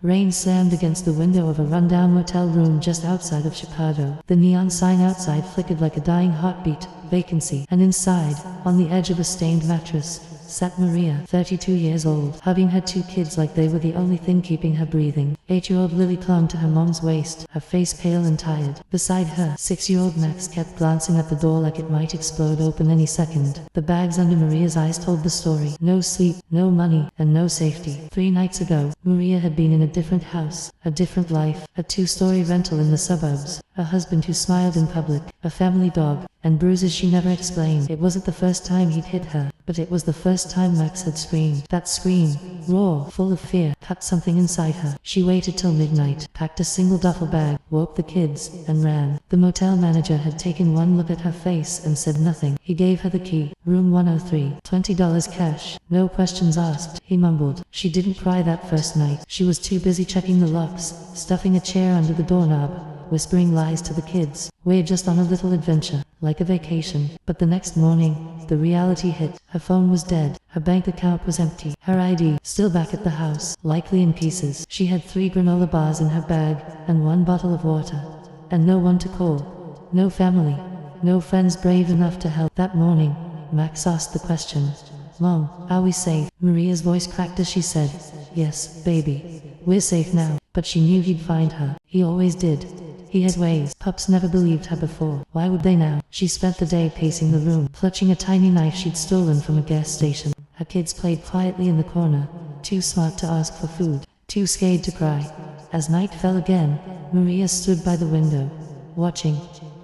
Rain slammed against the window of a rundown motel room just outside of Chicago. The neon sign outside flickered like a dying heartbeat, vacancy, and inside, on the edge of a stained mattress, sat Maria, 32 years old, hugging her 2 kids like they were the only thing keeping her breathing. 8-year-old Lily clung to her mom's waist, her face pale and tired. Beside her, 6-year-old Max kept glancing at the door like it might explode open any second. The bags under Maria's eyes told the story. No sleep, no money, and no safety. 3 nights ago, Maria had been in a different house, a different life, a 2-story rental in the suburbs, a husband who smiled in public, a family dog, and bruises she never explained. It wasn't the first time he'd hit her, but it was the first time Max had screamed. That scream, raw, full of fear, cut something inside her. She waited till midnight, packed a single duffel bag, woke the kids, and ran. The motel manager had taken one look at her face and said nothing. He gave her the key. Room 103, $20 cash, no questions asked, he mumbled. She didn't cry that first night. She was too busy checking the locks, stuffing a chair under the doorknob, whispering lies to the kids. We're just on a little adventure, like a vacation. But the next morning, the reality hit. Her phone was dead. Her bank account was empty. Her ID, still back at the house, likely in pieces. She had 3 granola bars in her bag, and 1 bottle of water. And no one to call. No family. No friends brave enough to help. That morning, Max asked the question, "Mom, are we safe?" Maria's voice cracked as she said, "Yes, baby. We're safe now." But she knew he'd find her. He always did. He had ways. Pups never believed her before. Why would they now? She spent the day pacing the room, clutching a tiny knife she'd stolen from a gas station. Her kids played quietly in the corner, too smart to ask for food, too scared to cry. As night fell again, Maria stood by the window, watching,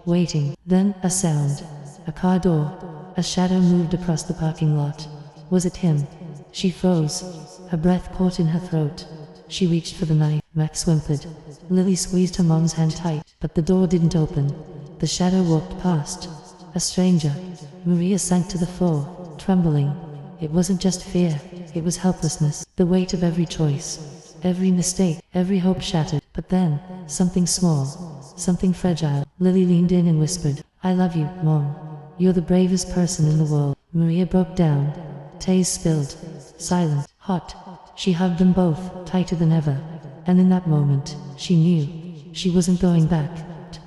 waiting. Then, a sound. A car door. A shadow moved across the parking lot. Was it him? She froze. Her breath caught in her throat. She reached for the knife. Max whimpered. Lily squeezed her mom's hand tight, but the door didn't open. The shadow walked past. A stranger. Maria sank to the floor, trembling. It wasn't just fear, it was helplessness. The weight of every choice, every mistake, every hope shattered. But then, something small, something fragile. Lily leaned in and whispered, "I love you, Mom. You're the bravest person in the world." Maria broke down. Tears spilled. Silent, hot. She hugged them both, tighter than ever. And in that moment, she knew she wasn't going back,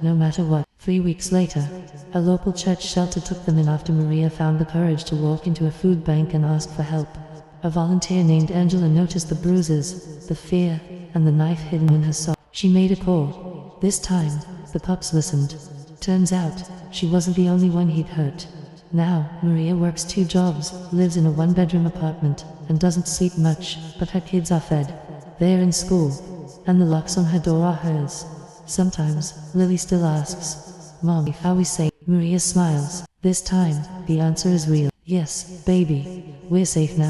no matter what. 3 weeks later, a local church shelter took them in after Maria found the courage to walk into a food bank and ask for help. A volunteer named Angela noticed the bruises, the fear, and the knife hidden in her sock. She made a call. This time, the pups listened. Turns out, she wasn't the only one he'd hurt. Now, Maria works 2 jobs, lives in a 1-bedroom apartment, and doesn't sleep much, but her kids are fed. They're in school, and the locks on her door are hers. Sometimes, Lily still asks, "Mom, are we safe?" Maria smiles. This time, the answer is real. Yes, baby, we're safe now.